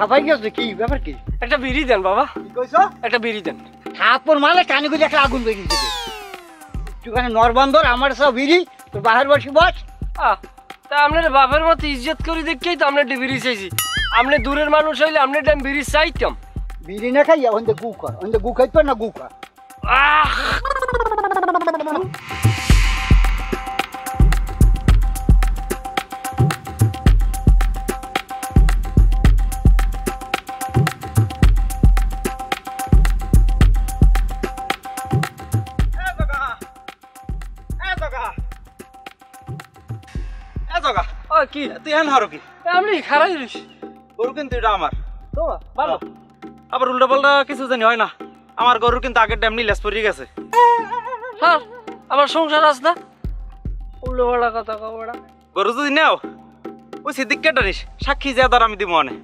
হাবাই গেছে কি ব্যাপার কি? একটা বিড়ি দেন বাবা। কি কইছো? একটা বিড়ি দেন। থাপড় মালে কানে গুলি একটা আগুন বেরিয়ে যাবে। তুই নরবন্দর আমার সব বিড়ি তোর বাহির বসে বস। তা আপনার বাপের মতো ইজ্জত করি দেখেই তো আপনার বিড়ি চাইছি। আপনি দূরের মানুষ হইলে আপনার টাইম বিড়ি চাইতাম। বিড়ি না খাই ওখানে গু কর, ওখানে গু খাইতে না গু কর। কি তুই হ্যান হারো কি? আপনি খারাই রইস। গরু কিন্তু এটা আমার। তো ভালো। আবার উল্টা পাল্টা কিছু জানি হয় না। আমার গরুর কিন্তু আগের ড্যামনি লেস পড়ে গেছে। হ্যাঁ আমার সংসার আছে না। উল্টো পাল্টা কথা কওয়া। গরু যদি নেও ওই সিদ্দিক কেটারিস সাক্ষী যা ধর আমি দিব মনে।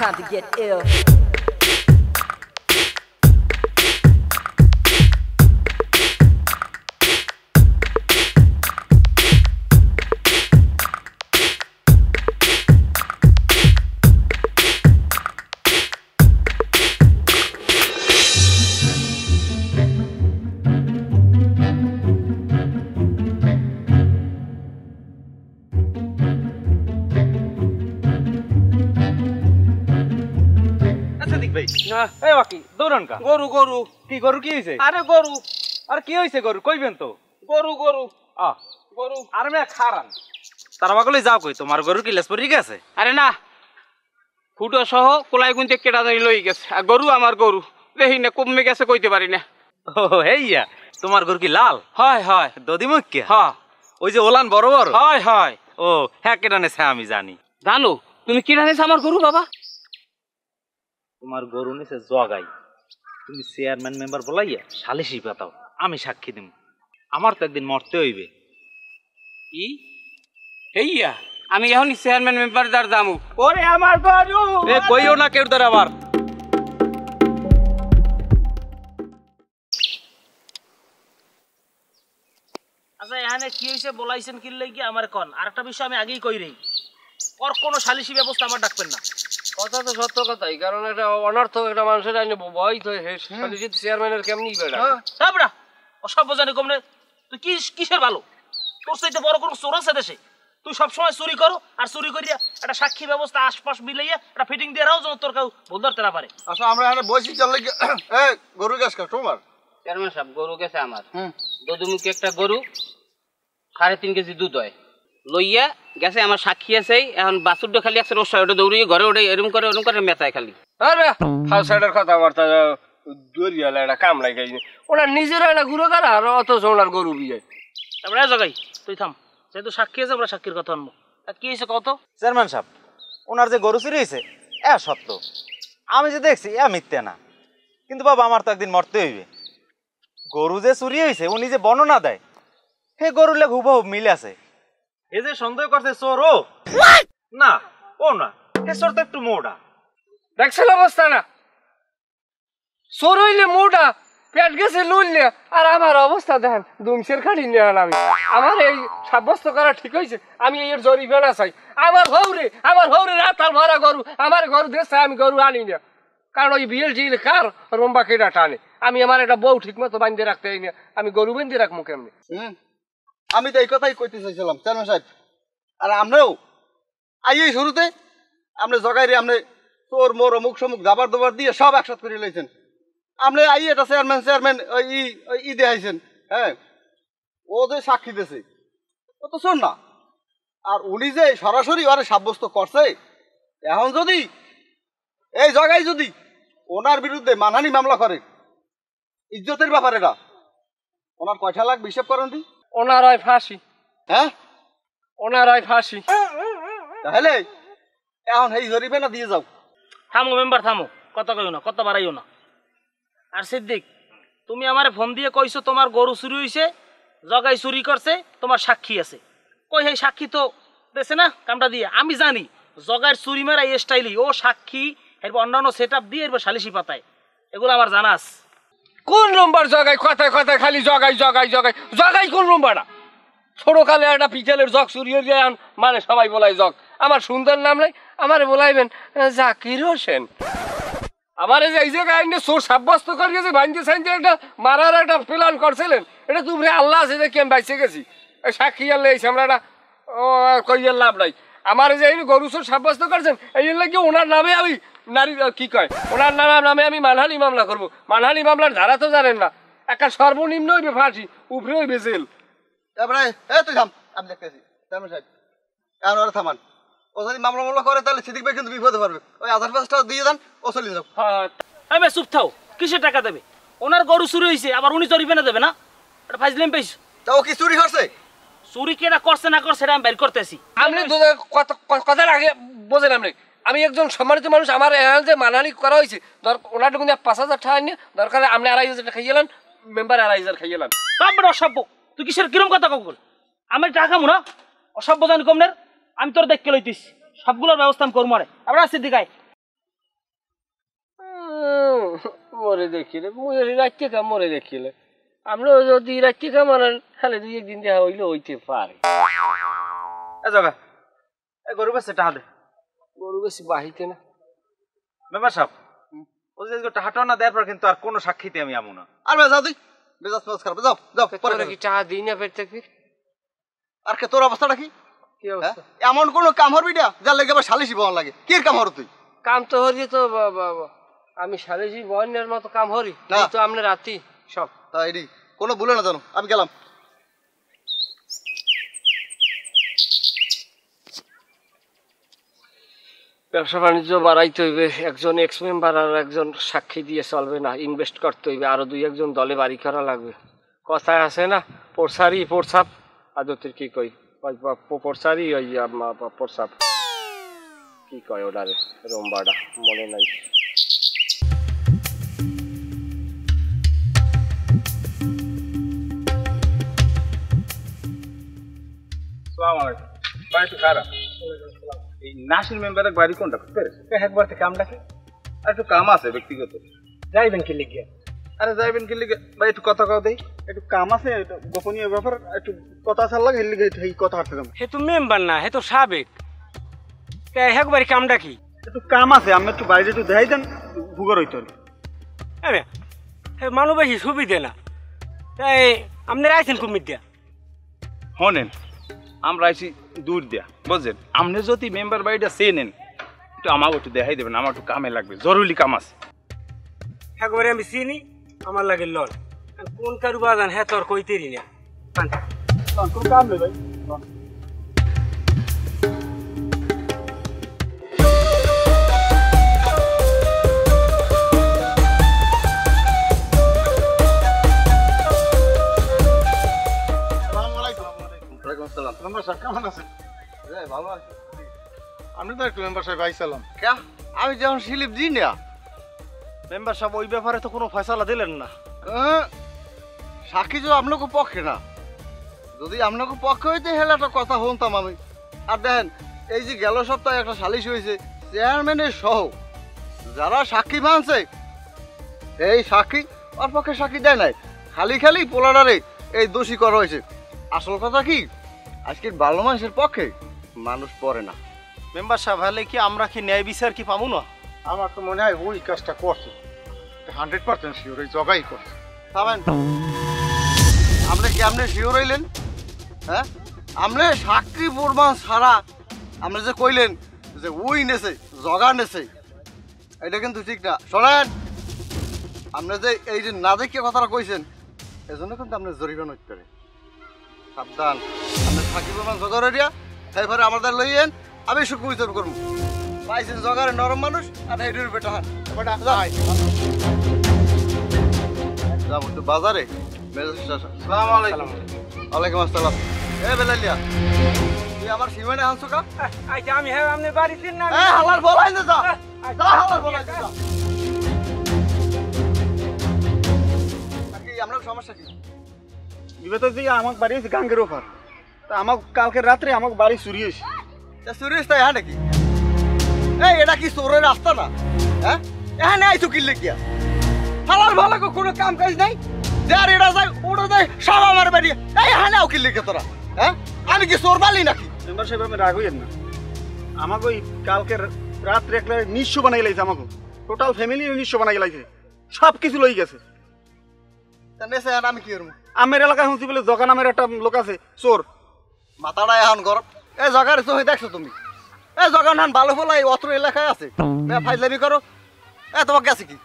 Time to get ill. গরু গরু কি গরু কি হয়েছে? আরে গরু আর কি হয়েছে গরু কইবেন তো। গরু গরু গরু আর মে খারান তারা বাগলে যাও কই তোমার গরু কি লেস পড়ে গেছে? আরে না ফুটো সহ কোলাই গুনতে কেটা ধরে লই গেছে। আর গরু আমার গরু দেখি না কমে গেছে কইতে পারি না। ও হেইয়া তোমার গরু কি লাল? হয় হয় দদিমুখকে? হ্যাঁ ওই যে ওলান বড় বড়? হয় হয়। ও হ্যাঁ কেটা নেছে আমি জানি। জানো তুমি কি জানিস আমার গরু বাবা? তোমার গরু নেছে জগাই। তুমি চেয়ারম্যান মেম্বার বলাইয়া সালিশি পাতাও আমি সাক্ষী দিব। আমার তো একদিন মরতে হইবে। কি হেইয়া আমি এখন চেয়ারম্যান মেম্বার দার দামু। ওরে আমার গরু এ কইও না কেউ দার আবার। আচ্ছা এখানে কি হয়েছে বলাইছেন কি লাগি আমার কোন আরেকটা বিষয় আমি আগেই কই রই ওর কোনো সালিশি ব্যবস্থা আমার ডাকবেন না। কথা তো সত্য কথাই, কারণ একটা অনর্থক একটা মানুষের আইনে ভয় তো চেয়ারম্যানের কেমনি বেড়া। তারপরা অসভ্য জানি কমনে তুই কিসের ভালো? তোর চাইতে বড় কোনো চোর আছে দেশে? তুই সবসময় চুরি করো আর চুরি করিয়া একটা সাক্ষী ব্যবস্থা আশপাশ মিলাইয়া একটা ফিটিং দিয়ে রাও যেন তোর কেউ ভুল ধরতে না পারে। আচ্ছা আমরা এখানে বসি চলে গরু গাছ তোমার চেয়ারম্যান সাহেব গরু গেছে আমার। দদুমুখী একটা গরু 3.5 কেজি দুধ হয় লইয়া গেছে আমার সাক্ষী আছে। এখন বাছুরটা খালি আছে রোজ ওটা দৌড়িয়ে ঘরে ওটা এরম করে মেচায় খালি। আরে ফাল সাইডের কথাবার্তা দরিয়ালে একটা কাম লাগাই ওরা নিজেরা একটা ঘুরে কারা আর অত ওনার গরু বিয়ে। তারপরে জগাই তুই থাম, যেহেতু সাক্ষী আছে আমরা সাক্ষীর কথা আনবো। কি হয়েছে কত? চেয়ারম্যান সাহেব ওনার যে গরু চুরি হয়েছে সত্য, আমি যে দেখছি মিথ্যে না। কিন্তু বাবা আমার তো একদিন মরতে হইবে। গরু যে চুরি হয়েছে উনি যে বর্ণনা দেয় হে গরুর লেখ হুবহু মিলে আছে। এ যে সন্দেহ করছে চোর ও না, ও না, এ চোর তো একটু মোটা। দেখছেন অবস্থা না? চোর হইলে মোটা, পেট গেছে লুললে, আর আমার অবস্থা দেখেন দুমসের খাটি নিয়ে আমি। আমার এই সাব্যস্ত করা ঠিক হয়েছে, আমি এর জরিমানা চাই। আমার হৌরে রাতাল ভরা গরু, আমার গরু দেশে আমি গরু আনি না। কারণ ওই বিয়েল জিল কার রম্বা কেটা টানে। আমি আমার একটা বউ ঠিক মতো বান্ধে রাখতে না, আমি গরু বান্ধে রাখবো কেমনি? আমি তো এই কথাই কইতে চাইছিলাম চেয়ারম্যান সাহেব। আর আমরাও এই শুরুতে আপনি জগাই আপনি তোর মোর অমুক সমুক দাবার দাবার দিয়ে সব একসাথে করে লইছেন। আপনি এটা চেয়ারম্যান ই দেখাইছেন। হ্যাঁ ও যে সাক্ষী দিয়েছে ও তো শোন না। আর উনি যে সরাসরি ওরে সাব্যস্ত করছে, এখন যদি এই জায়গায় যদি ওনার বিরুদ্ধে মানহানি মামলা করে, ইজ্জতের ব্যাপার এটা, ওনার কয়টা লাগবে হিসেব করেন দি? ওনার হয় ফাঁসি। হ্যাঁ ওনার হয় ফাঁসি। তাহলে এখন এই জরিবে না দিয়ে যাও। থামো মেম্বার থামো, কথা কইও না, কথা বাড়াইও না। আর সিদ্দিক তুমি আমারে ফোন দিয়ে কইছো তোমার গরু চুরি হয়েছে, জগাই চুরি করছে, তোমার সাক্ষী আছে। কই সেই সাক্ষী তো দেছে না কামটা দিয়ে আমি জানি জগার চুরি মারা এই স্টাইলই ও সাক্ষী এরপর অন্যান্য সেট আপ দিয়ে এরপর সালিশি পাতায় এগুলো আমার জানা আছে। কোন নম্বর জগাই কথায় কথায় খালি জগাই জগাই জগাই জগাই কোন নম্বরটা ছোটকালে একটা পিতলের জগ চুরি হয়ে যায় মানে সবাই বলাই জগ আমার সুন্দর নাম নাই আমারে বলাইবেন জাকির হোসেন আমারে যে এই জায়গায় আইনে চোর সাব্যস্ত করিয়েছে ভাঙতে সাইনতে একটা মারার একটা প্ল্যান করছিলেন এটা তুমি আল্লাহ আছে যে কেন বাইসে গেছি সাক্ষী আল্লাহ এই সামলাটা ও কইয়ার লাভ নাই আমার যে গরু চোর সাব্যস্ত করছেন এই লাগে ওনার নামে আমি নারী কি কয় ওনার নামে আমি মানহানি মামলা করব মানহানি মামলার ধারা তো জানেন না একটা সর্বনিম্ন হইবে ফাঁসি উপরে হইবে জেল। তারপরে তুই থাম আমি দেখতেছি চেয়ারম্যান সাহেব এখন ওরা থামান ও যদি মামলা করে তাহলে সিদ্দিক ভাই কিন্তু বিপদে পারবে ওই আধার পাঁচটা দিয়ে দেন ও চলে যাও। আমি চুপ থাও কিসের টাকা দেবে ওনার গরু চুরি হয়েছে আবার উনি জরিমানা দেবে না এটা ফাইজলাম পাইছো তা ও কি চুরি করছে চুরি কেনা করছে না করছে আমি বের করতেছি আপনি কথার আগে বোঝেন আমি একজন সম্মানিত মানুষ আমার যে মানহানি করা হয়েছে ওনার কিন্তু 5,000 টাকা নিয়ে দরকার আপনি 2,500 টাকা খাইয়েলেন মেম্বার 2,500 খাইয়েলেন তারপরে অসভ্য তুই কিসের কিরম কথা কল আমি টাকা খামু না অসভ্য জানি কমনের আমি তোর দেখকে লইতিস সবগুলোর ব্যবস্থা আমি করবো আরে আবার আসছি দিকায় মরে দেখিলে রাত্রে কাম মরে দেখিলে আমরা যদি রাত্রে কাম আনেন তাহলে 2-1 দিন দেখা হইলে হইতে পারে জগা গরু বেচে টাকা দে গরু বেশি বাহিতে না মেম্বার সাহেব ও যে টাকাটা না দেওয়ার পর কিন্তু আর কোনো সাক্ষীতে আমি আমু না আর যাও তুই বেজাস মেজাজ খারাপ যাও যাও পরে তোরা কি টাকা দিই না ফের থেকে আর কে তোর অবস্থাটা কি কি অবস্থা এমন কোনো কাম হরবি না যার লেগে আবার সালিশি বহন লাগে কি কাম হর তুই কাম তো হরি তো আমি সালেজি বয়নের মতো কাম হরি না। তো আপনি রাতি সব তাই রে কোনো ভুলে না জানো আমি গেলাম ব্যবসা বাণিজ্য বাড়াইতে হইবে একজন এক্স মেম্বার আর একজন সাক্ষী দিয়ে চলবে না ইনভেস্ট করতে হইবে আরো 2-1 দলে বাড়ি করা লাগবে কথায় আছে না পড়সারি পড়সাপ আদতের কি কই পড়সারি ওই পড়সাপ কি কয় ওটারে রম্বাটা মনে নাই এই নাসির মেম্বারের বাড়ি কোনটা একবার থেকে কামটা কি আর একটু কাম আছে ব্যক্তিগত যাইবেন কি লিখে আরে যাইবেন কি লিগে ভাই একটু কথা কও দেই একটু কাম আছে গোপনীয় ব্যাপার একটু কথা চাল লাগে এর লিগে এই কথা হাঁটতে হে তো মেম্বার না হে তো সাবেক একবার কামটা কি একটু কাম আছে আমি একটু বাইরে একটু দেখাই দেন ভুগর হইতো আরে হে মানুষ বেশি সুবিধে না তাই আপনারা আইছেন কুমির দিয়া হনেন আমরা আইছি দূর দিয়া বুঝছেন আপনি যদি মেম্বার বাড়িটা চেনেন একটু আমাকে একটু দেখাই দেবেন আমার একটু কামে লাগবে জরুরি কাম আছে একবারে আমি চিনি আমার লাগে লল কোন কারু বাজান হ্যাঁ তোর কইতেরি না কোনো কাম নেই ভাই আমি তো একটু মেম্বার সাহেব আইসালাম আমি যখন স্লিপ দিই না মেম্বার সাহেব ওই ব্যাপারে তো কোনো ফয়সালা দিলেন না সাক্ষী তো আপনাকে পক্ষে না যদি আপনাকে পক্ষে হইতে হেলে একটা কথা শুনতাম আমি আর দেখেন এই যে গেল সপ্তাহে একটা সালিশ হয়েছে চেয়ারম্যানের সহ যারা সাক্ষী মানছে এই সাক্ষী ওর পক্ষে সাক্ষী দেয় নাই খালি খালি পোলাডারে এই দোষী করা হয়েছে আসল কথা কি আজকের ভালো মানুষের পক্ষে মানুষ পড়ে না মেম্বার সাহেব হলে কি আমরা কি ন্যায় বিচার কি পাবো না আমার তো মনে হয় ওই কাজটা করছে 100% শিওর এই জগাই করছে থামেন আপনি কেমনে শিওর হইলেন হ্যাঁ আপনি সাক্ষী প্রমাণ ছাড়া আপনি যে কইলেন যে ওই নেছে জগা নেছে এটা কিন্তু ঠিক না শোনেন আপনি যে এই যে না দেখে কথাটা কইছেন এজন্য কিন্তু আপনি জরিমানা হইতে পারে সাবধান আপনি সাক্ষী প্রমাণ জোগাড় দিয়া সেইভাবে আমাদের লইয়েন আমি সুখ বিচার করবো পাইছেন জগারে নরম মানুষ আর হেডের বেটা হান যাবো তো বাজারে সালাম আলাইকুম ওয়ালাইকুম আসসালাম এ বেলালিয়া তুই আমার সীমানে আনছো কা আচ্ছা আমি হ্যাঁ আপনি বাড়ি চিন না এ হালার বলাই না যা যা হালার বলাই যা কি আমরা সমস্যা কি দিবে তো দিয়ে আমার বাড়ি আছে গাঙ্গের ওপার তা আমার কালকে রাত্রে আমার বাড়ি চুরি হয়েছে চুরি হয়েছে হ্যাঁ নাকি? এই এটা কি চোরের রাস্তা না? হ্যাঁ এখানে আইছো কিনলে কি হালার ভালো কোনো কাম কাজ নাই, যার এটা যায় ওটা যায় সব আমার বাড়ি। এই এখানে আও কিনলে কে তোরা? হ্যাঁ আমি কি চোর বালি নাকি? মেম্বার সাহেব আমি রাগ হইয়েন না, আমাকে ওই কালকে রাত্রে একটা নিঃস্ব বানাই লাইছে, আমাকে টোটাল ফ্যামিলি নিঃস্ব বানাই লাইছে, সব কিছু লই গেছে। আমি কি করবো? আমের এলাকায় শুনছি বলে জগা নামের একটা লোক আছে চোর। মাথাটা এখন গরম। এই জগার চোখে দেখছো তুমি? এই জগা নান ভালো ফলা এই অত্র এলাকায় আছে, ফাইজলামি করো। তোমার গেছে কি?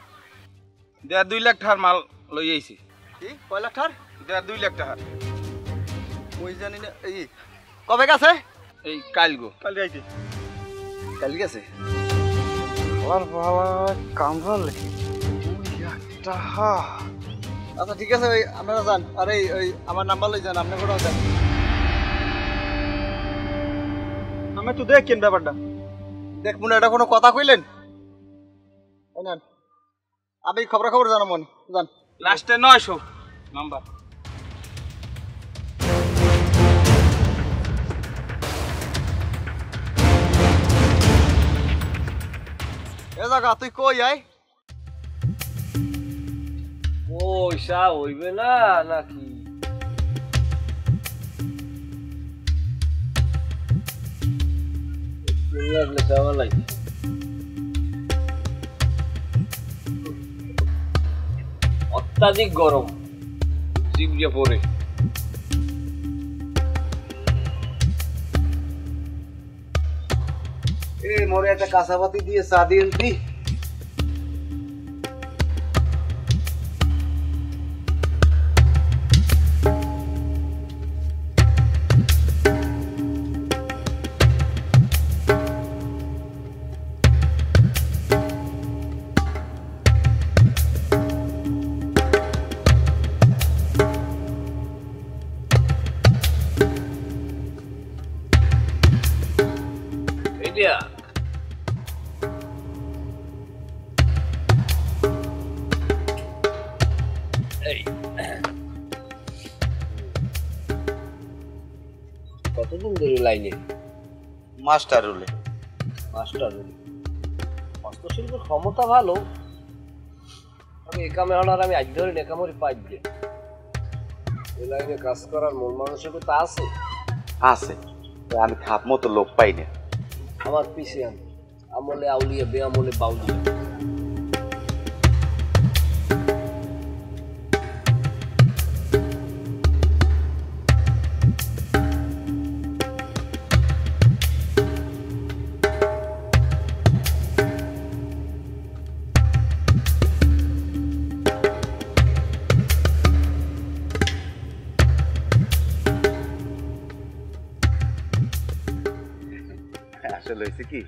2 লাখ টাকার মাল লই আইছি। কি কয় লাখ টাকার? 2 লাখ টাকা। ওই জানি না। এই কবে গেছে? এই কালগো। কাল যাইতে কাল গেছে। আচ্ছা ঠিক আছে, ওই আপনারা যান। আর ওই আমার নাম্বার লই যান, আপনি কোথাও যান। আমি একটু দেখেন ব্যাপারটা। দেখ মনে এটা কোনো কথা কইলেন? আমি খবর জানো মনে যান। লাস্টে 900 নাম্বার। এ জায়গা তুই কই আয়? পয়সা হইবে না নাকি? অত্যাধিক গরম, জিভে পড়ে। মোরে একটা কাঁচাপাতি দিয়ে চা দিন তুই। কতদিন ধরে লাইনে? মাস্টার রুলে। হস্তশিল্পের ক্ষমতা ভালো, আমি একামে হলার আমি আজ ধরে একামরি পাই যে এই লাইনে কাজ করার মন মানসিকতা আছে। আছে, আমি খাপ মতো লোক পাই না। আমার পিছে আমলে আউলিয়া বেআমলে বাউলিয়া। আসলে হয়েছে কি,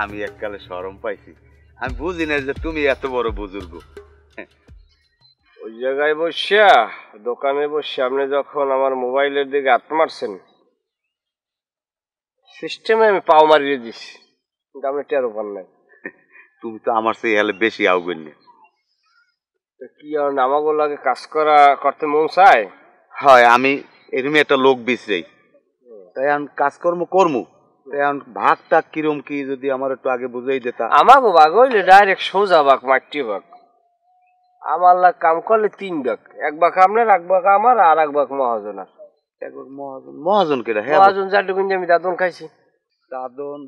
আমি এককালে শরম পাইছি, আমি বুঝি না যে তুমি এত বড় বুজুর্গ। ওই জায়গায় বসে দোকানে বসে আপনি যখন আমার মোবাইলের দিকে হাত মারছেন, সিস্টেমে আমি পাও মারিয়ে দিছি, কিন্তু আপনি টেরো পান নাই। তুমি তো আমার সেই হেলে বেশি আউবেন না। কি আর আমাকে লাগে কাজ করতে মন চায়? হয়, আমি এরকমই একটা লোক বিশ্রাই, তাই আমি কাজকর্ম করবো। ভাগ টাক কিরম কি যদি আমার একটু আগে বুঝাই দিতা। আমাকে ভাগ হইলে ডাইরেক্ট সোজা ভাগ, মাটি ভাগ। আমার লাগ কাম করলে 3 ভাগ, 1 ভাগ আপনার, 1 ভাগ আমার, আর 1 ভাগ মহাজনের। মহাজন কেটা? হ্যাঁ মহাজন যাটুকুন আমি দাদন খাইছি।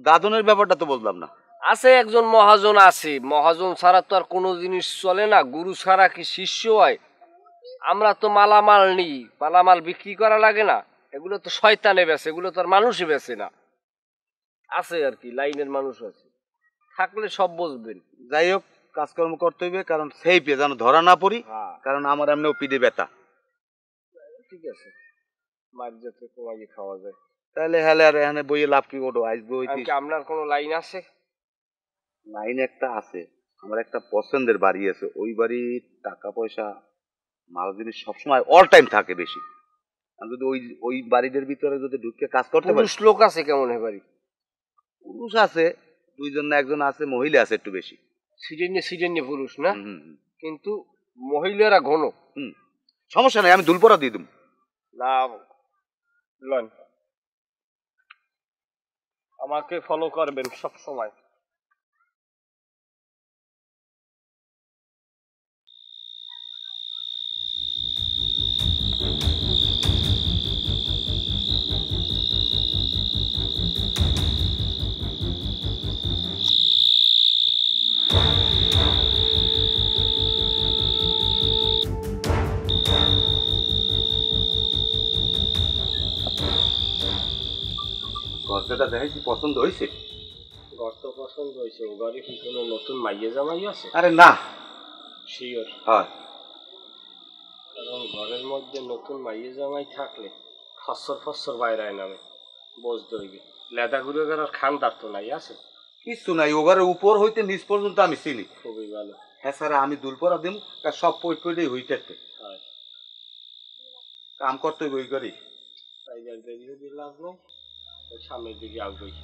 দাদনের ব্যাপারটা তো বললাম না। আছে একজন মহাজন আছে, মহাজন ছাড়া তো আর কোনো জিনিস চলে না। গুরু ছাড়া কি শিষ্য হয়? আমরা তো মালামাল নিই, মালামাল বিক্রি করা লাগে না। এগুলো তো শয়তানে বেচে, এগুলো তো আর মানুষই বেচে না। আছে আর কি, লাইনের মানুষ আছে, থাকলে সব বুঝবেন। যাই হোক, কাজকর্ম করতে হইবে, কারণ সেই পে যেন ধরা না পড়ি, কারণ আমার এমনিও পিঠে ব্যথা। ঠিক আছে, মাছ যাতে কমাইয়ে খাওয়া যায়। তাহলে হেলে আর এখানে বইয়ে লাভ কি ওঠো? আসবে হইতে। আপনার কোনো লাইন আছে? লাইন একটা আছে, আমার একটা পছন্দের বাড়ি আছে। ওই বাড়ির টাকা পয়সা মাল জিনিস সবসময় অল টাইম থাকে বেশি। আমি যদি ওই বাড়িদের ভিতরে যদি ঢুকে কাজ করতে পারি। লোক আছে কেমন এ বাড়ি? পুরুষ আছে 2 জন না 1 জন আছে, মহিলা আছে একটু বেশি। সিজন্য পুরুষ না, কিন্তু মহিলারা ঘন। সমস্যা নাই, আমি দুলপরা দিয়ে দেব। না লন আমাকে ফলো করবেন সব সময়। ঘরটা দেখাইছি পছন্দ হয়েছে? ঘর তো পছন্দ হয়েছে। ও ঘরে কি কোনো নতুন মাইয়ে জামাই আছে? আরে না। শিওর? হ্যাঁ। কারণ ঘরের মধ্যে নতুন মাইয়ে জামাই থাকলে ফসর ফসর বাইরে নামে বসতে হইবে। লেদা ঘুরে গেলার খানদার তো নাই আছে? কিছু নাই, ও ঘরের উপর হইতে নিচ পর্যন্ত আমি চিনি। খুবই ভালো। হ্যাঁ স্যার, আমি দুলপরা দেব, সব পইটেই হই থাকতে কাম করতে বই করি। তাই দেরি হতে লাভ নেই, সামনের দিকে আসবেই।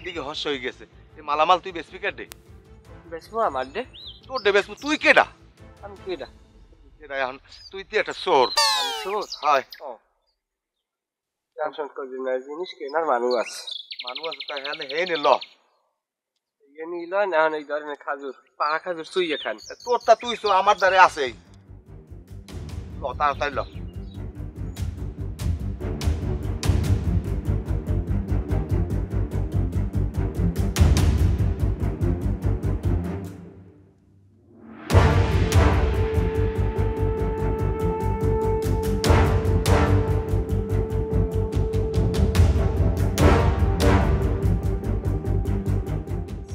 দিকে হর্ষ হয়ে গেছে। এই মালামাল তুই বেসবি কেডে? বেসবো আমার দে। তোর ডে বেসবো? তুই কেডা? আমি কেডা? কেডা এখন? তুই তো একটা চোর। আমি চোর? হয়। টেনশন করবি না, জিনিস কেনার মানুষ আছে। মানুষ আছে তাই হ্যাঁ হে নে ল। ইয়ে নিল না এই ধরনের খাজুর, পাকা খাজুর চুইয়ে খান। তোরটা তুই চো, আমার দ্বারে আছে। ল তাড়াতাড়ি ল।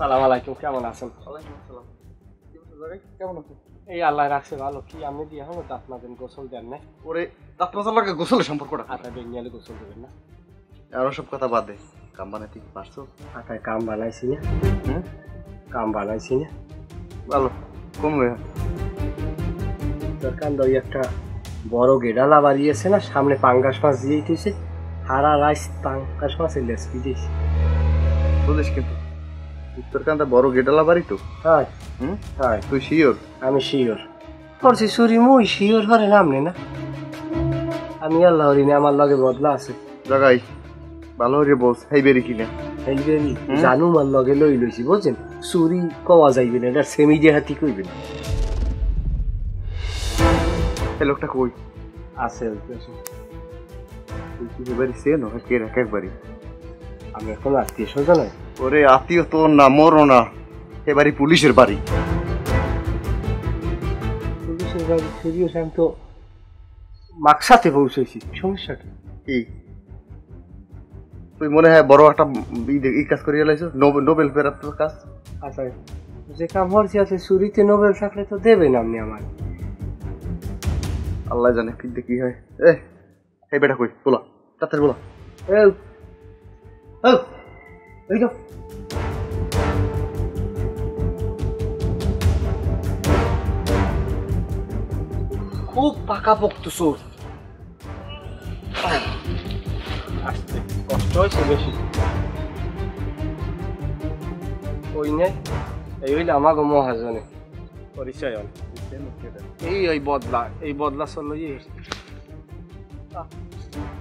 সালাম আলাইকুম, কেমন আছেন? কেমন আছো? এই আল্লাহ রাখছে ভালো। কি আপনি দিয়ে এখনো দাঁত মাছেন, গোসল দেন না? ওরে দাঁত মাজার লাগে গোসলের সম্পর্কটা আটা বেরিয়ে গোসল দেবেন না? আরো সব কথা বাদ দে, কাম বানাইতে পারছো? আটায় কাম বানাইছি না? কাম বানাইছি না? ভালো কমবে। তোর কান্দ ওই একটা বড় গেডালা বাড়িয়েছে না, সামনে পাঙ্গাস মাছ দিয়ে দিয়েছে, হারা রাইস পাঙ্গাস মাছের লেসপি দিয়েছে। বুঝিস কিন্তু উত্তরকান্দা বড় গেডালা বাড়ি তো? হ্যাঁ। হ্যাঁ তুই শিওর? আমি শিওর করছি। চুরি মুই শিওর হরে নামনে না? আমি আল্লাহ হরিনে, আমার লগে বদলা আছে। জাগাই ভালো হরে বস, হেই বেরি কিনা এই বেরি জানু মার লগে লই লইছি, বুঝছেন? চুরি কওয়া যাইবে না, এটা সেমি দিয়ে হাতি কইবেন। এই লোকটা কই আছে? তুই কি বাড়ি চেন? কে রাখ একবারই? আমি এখন আত্মীয় স্বজন। ওরে আত্মীয় তোর না, মরো না, এ বাড়ি পুলিশের বাড়ি। পুলিশের বাড়ি? সিরিয়াস? আমি তো মাকসাতে পৌঁছেছি। সমস্যা কি? তুই মনে হয় বড় একটা ই কাজ করিয়া লাইছ, নোবেল প্রাপ্ত কাজ। আচ্ছা, যে কাম হরছি আছে, চুরিতে নোবেল থাকলে তো দেবেন আপনি আমার। আল্লাহ জানে কিন্তু কি হয়। এই বেটা কই? বলা তাড়াতাড়ি বলা। এই তো খুব পাকাপোক্ত চোর। আসতে কষ্ট হয়েছে বেশি। ওই নেই, এই হইলে আমাকে মহাজনে পরিচয় হল। এই বদলা, এই বদলা চললো।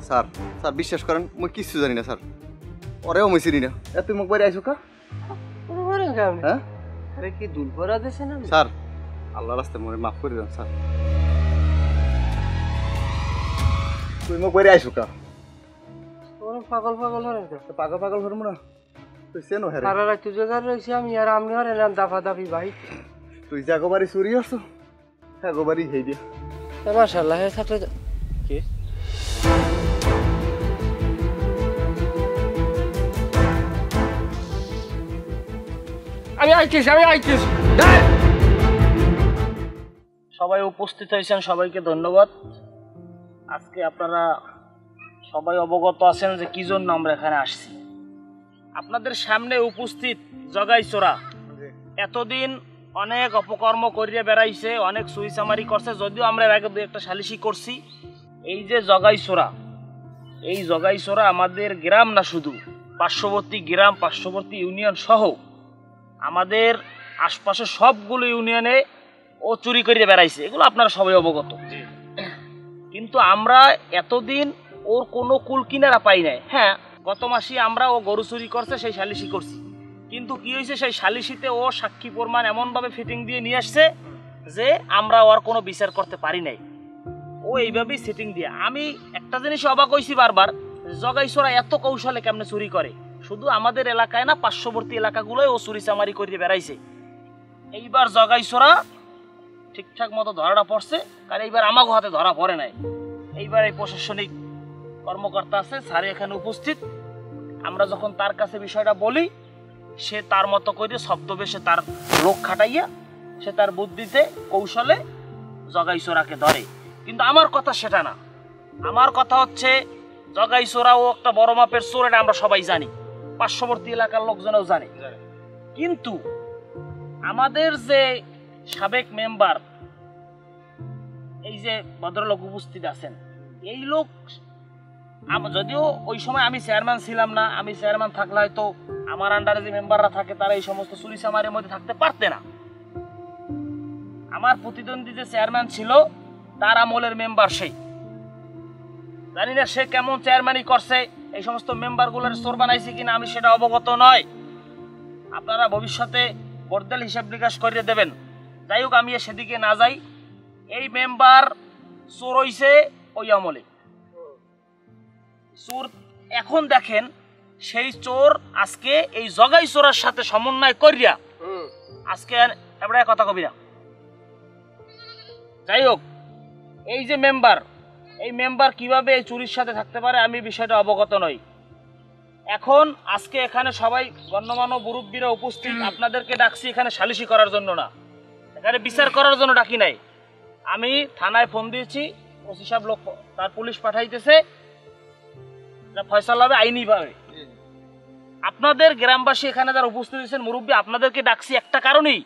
স্যার স্যার বিশ্বাস করেন, মুই কিচ্ছু জানি না স্যার, ওরেও মুই চিনি না। তুই মোক বাড়ি আইসো কা? হ্যাঁ আরে কি দুল ভরা দিছে না স্যার? আল্লাহ রাস্তায় মরে মাফ করে দেন স্যার। তুই মোক বাড়ি আইসো কা? পাগল পাগল হরে পাগল পাগল হরমু না। তুই চেনো হ্যাঁ? সারা রাত তুই জায়গায় রয়েছি আমি, আর আমি হরে না দাফা দাফি ভাই। তুই যে আগো বাড়ি চুরি আসছো, হ্যাঁ গো বাড়ি হেই দিয়া। মাশাআল্লাহ হে থাকলে কি আমি আইতেছি, আমি আইতেছি। সবাই উপস্থিত হয়েছেন, সবাইকে ধন্যবাদ। আজকে আপনারা সবাই অবগত আছেন যে কি জন্য আমরা এখানে আসছি। আপনাদের সামনে উপস্থিত জগাই চোরা এতদিন অনেক অপকর্ম করিয়া বেড়াইছে, অনেক সুইচামারি করছে, যদিও আমরা এর আগে একটা সালিশি করছি। এই যে জগাই চোরা, এই জগাই চোরা আমাদের গ্রাম না, শুধু পার্শ্ববর্তী গ্রাম, পার্শ্ববর্তী ইউনিয়ন সহ আমাদের আশপাশে সবগুলো ইউনিয়নে ও চুরি করিয়া বেড়াইছে, এগুলো আপনারা সবাই অবগত। কিন্তু আমরা এতদিন ওর কোনো কুল কিনারা পাই নাই। হ্যাঁ, গত মাসে আমরা ও গরু চুরি করছে সেই সালিশি করছি, কিন্তু কি হয়েছে, সেই সালিশিতে ও সাক্ষী প্রমাণ এমনভাবে ফিটিং দিয়ে নিয়ে আসছে যে আমরা ওর কোনো বিচার করতে পারি নাই। ও এইভাবেই সেটিং দিয়ে, আমি একটা জিনিস অবাক হয়েছি বারবার, জগাই চোরা এত কৌশলে কেমনে চুরি করে। শুধু আমাদের এলাকায় না, পার্শ্ববর্তী এলাকাগুলোয় ও চুরি চামারি করে বেড়াইছে। এইবার জগাই চোরা ঠিকঠাক মতো ধরাটা পড়ছে, কারণ এইবার আমাকে হাতে ধরা পড়ে নাই। এইবার এই প্রশাসনিক কর্মকর্তা আছে, স্যার এখানে উপস্থিত। আমরা যখন তার কাছে বিষয়টা বলি, সে তার মতো করে ছদ্মবেশে তার লোক খাটাইয়া সে তার বুদ্ধিতে কৌশলে জগাই চোরাকে ধরে। কিন্তু আমার কথা সেটা না, আমার কথা হচ্ছে জগাই চোরাও একটা বড় মাপের চোর, এটা আমরা সবাই জানি, পার্শ্ববর্তী এলাকার লোকজনও জানে। কিন্তু আমাদের যে সাবেক মেম্বার, এই যে ভদ্রলোক উপস্থিত আছেন, এই লোক, যদিও ওই সময় আমি চেয়ারম্যান ছিলাম না, আমি চেয়ারম্যান থাকলে হয়তো আমার আন্ডারে যে মেম্বাররা থাকে তারা এই সমস্ত চুরি চামারির মধ্যে থাকতে পারতে না। আমার প্রতিদ্বন্দ্বী যে চেয়ারম্যান ছিল তার আমলের মেম্বার সেই, জানি না সে কেমন চেয়ারম্যানই করছে, এই সমস্ত মেম্বারগুলোর চোর বানাইছে কিনা আমি সেটা অবগত নয়। আপনারা ভবিষ্যতে বর্দাল হিসাব নিকাশ করে দেবেন। যাই হোক, আমি সেদিকে না যাই। এই মেম্বার চোর হইছে ওই আমলে চোর। এখন দেখেন, সেই চোর আজকে এই জগাই চোরের সাথে সমন্বয় করিয়া আজকে এবারে কথা কবি না। যাই হোক, এই যে মেম্বার, এই মেম্বার কিভাবে এই চুরির সাথে থাকতে পারে আমি বিষয়টা অবগত নই। এখন আজকে এখানে সবাই গণ্যমান্য মুরব্বীরা উপস্থিত, আপনাদেরকে ডাকছি এখানে সালিশি করার জন্য না, এখানে বিচার করার জন্য ডাকি নাই। আমি থানায় ফোন দিয়েছি, ওসি সাহেব লোক তার পুলিশ পাঠাইতেছে, ফয়সালা হবে আইনি ভাবে। আপনাদের গ্রামবাসী এখানে যারা উপস্থিত হয়েছেন মুরব্বী, আপনাদেরকে ডাকছি একটা কারণেই,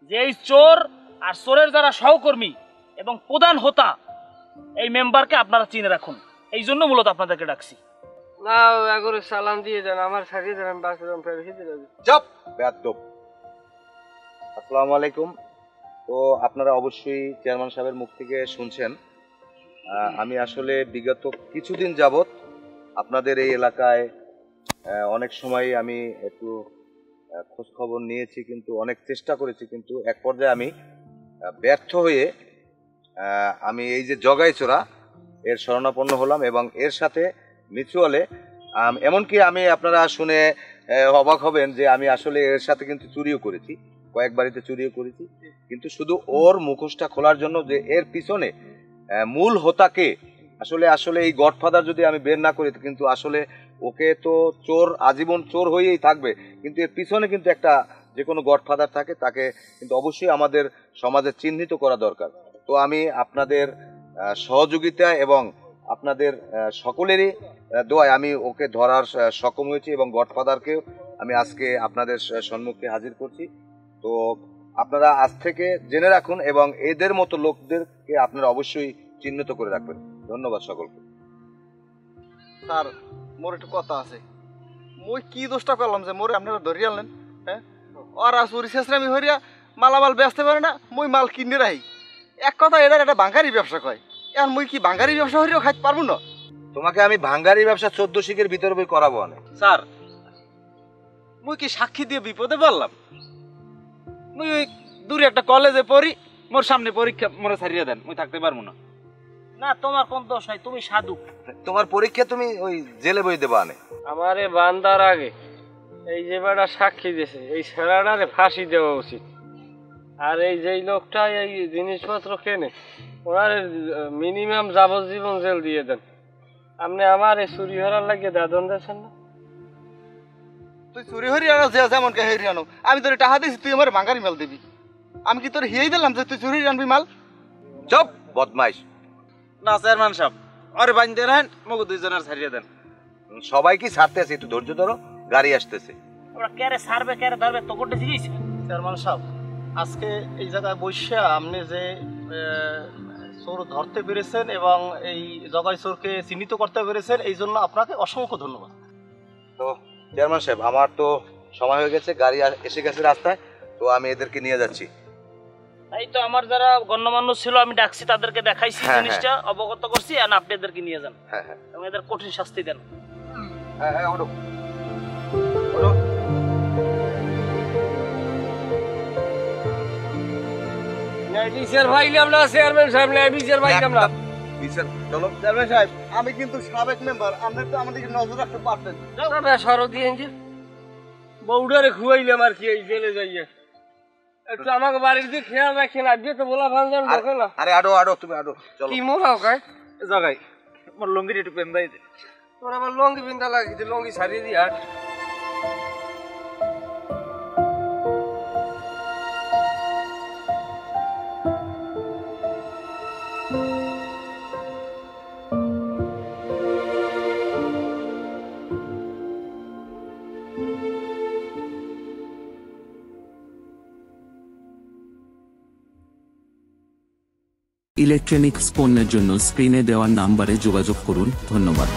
যে এই চোর আর চোরের যারা সহকর্মী এবং প্রধান হোতা, এই মেম্বারকে আপনারা চিনে রাখুন, এই জন্য মূলত আপনাদেরকে ডাকছি। না, এগোরে সালাম দিয়ে দেন, আমার ছাড়িয়ে দেন, আমি বাসে ফেরত যাবি। চুপ বেয়াদব। আসসালামু আলাইকুম। তো আপনারা অবশ্যই চেয়ারম্যান সাহেবের মুখ থেকে শুনছেন, আমি আসলে বিগত কিছুদিন যাবত আপনাদের এই এলাকায় অনেক সময় আমি একটু খোঁজ খবর নিয়েছি, কিন্তু অনেক চেষ্টা করেছি, কিন্তু এক পর্যায়ে আমি ব্যর্থ হয়ে আমি এই যে জগাই চোরা এর শরণাপন্ন হলাম, এবং এর সাথে মিউচুয়ালে এমনকি আমি, আপনারা শুনে অবাক হবেন যে আমি আসলে এর সাথে কিন্তু চুরিও করেছি, কয়েক বাড়িতে চুরিও করেছি। কিন্তু শুধু ওর মুখোশটা খোলার জন্য, যে এর পিছনে মূল হোতাকে আসলে এই গডফাদার যদি আমি বের না করি, কিন্তু আসলে ওকে তো চোর, আজীবন চোর হয়েই থাকবে, কিন্তু এর পিছনে কিন্তু একটা যে কোনো গডফাদার থাকে, তাকে কিন্তু অবশ্যই আমাদের সমাজে চিহ্নিত করা দরকার। তো আমি আপনাদের সহযোগিতা এবং আপনাদের সকলেরই দোয়ায় আমি ওকে ধরার সক্ষম হয়েছি, এবং গডফাদারকেও আমি আজকে আপনাদের সম্মুখে হাজির করছি। তো আপনারা আজ থেকে জেনে রাখুন, এবং এদের মতো লোকদেরকে আপনারা অবশ্যই চিহ্নিত করে রাখবেন। ধন্যবাদ সকলকে। স্যার, মোর একটু কথা আছে। মই কি দোষটা করলাম যে মোরে আপনারা ধরিয়ে আনলেন? হ্যাঁ, ওরা চুরি শেষরামি হরিয়া মালামাল বেচতে পারে না, মই মাল কিনে রাখি। এক কথা, এটার একটা বাঙ্গারি ব্যবসা কয়। এখন মই কি বাঙ্গারি ব্যবসা হরিয়াও খাইতে পারবো না? তোমাকে আমি ভাঙ্গারি ব্যবসা 14 শিখের ভিতরে বই করাবো না স্যার। মুই কি সাক্ষী দিয়ে বিপদে পড়লাম? মুই ওই দূরে একটা কলেজে পড়ি, মোর সামনে পরীক্ষা, মোরে ছাড়িয়ে দেন, মুই থাকতে পারবো না। না, তোমার কোন দোষ নাই, তুমি সাধু। তোমার পরীক্ষা তুমি ওই জেলে বই দেবা আনে। আমারে বান্দার আগে এই যে বেটা সাক্ষী দিয়েছে, এই ছেলেটারে ফাঁসি দেওয়া উচিত। আর এই যেই লোকটা এই জিনিসপত্র কেনে, ওনার মিনিমাম যাবজ্জীবন জেল দিয়ে দেন। আপনি আমার এই চুরি হরার লাগিয়ে দাদন দিয়েছেন না? তুই চুরি হরিয়ানো যেমন কে হরিয়ানো, আমি তোর টাকা দিয়েছি, তুই আমার বাঙ্গারি মাল দিবি। আমি কি তোর হিয়েই দিলাম যে তুই চুরি আনবি মাল? চুপ বদমাইশ। না চেয়ারম্যান সাহেব, আরে বাইন্দে রাখেন, মগু দুইজনের ছাড়িয়ে দেন। সবাই কি ছাড়তে আছে, একটু ধৈর্য ধরো। গাড়ি আসতেছে। ওরা ক্যারে সারবে ক্যারে ধরবে তো কোটে জিনিস চেয়ারম্যান সাহেব, আজকে এই জায়গায় বসে আপনি যে চোর ধরতে পেরেছেন এবং এই জগাই চোরকে চিহ্নিত করতে পেরেছেন, এই জন্য আপনাকে অসংখ্য ধন্যবাদ। তো চেয়ারম্যান সাহেব, আমার তো সময় হয়ে গেছে, গাড়ি এসে গেছে রাস্তায়, তো আমি এদেরকে নিয়ে যাচ্ছি। এই তো আমার যারা গণ্যমান্য ছিল আমি ডাকছি, তাদেরকে দেখাইছি হ্যাঁ, জিনিসটা, অবগত করছি, আর আপনি এদেরকে নিয়ে যান। হ্যাঁ হ্যাঁ এবং এদের কঠিন শাস্তি দেন। হ্যাঁ হ্যাঁ, ওঠো ওঠো। ন্যায় বিচার পাইলাম না চেয়ারম্যান সাহেব, ন্যায় বিচার পাইলাম না। বিচার চলো। চেয়ারম্যান সাহেব, আমি কিন্তু সাবেক মেম্বার, আপনি তো আমাদেরকে নজর রাখতে পারতেন। সরো দিয়ে বউডারে খুয়াইলাম আর কি, এই জেলে যাইয়ে একটু আমাকে বাড়ির দিকে খেয়াল রাখেন, আজকে তো বলা ভাঙজান ঢোকে না। আরে আডো আডো, তুমি আডো চলো। কি মোরাও কায় জগাই আমার লঙ্গির একটু পেন্দাই দে। তোর আবার লঙ্গি বিন্দা লাগিয়েছে, লঙ্গি ছাড়িয়ে দিয়ে আর ইলেকট্রনিক্স পণ্যের জন্য স্ক্রিনে দেওয়া নাম্বারে যোগাযোগ করুন। ধন্যবাদ।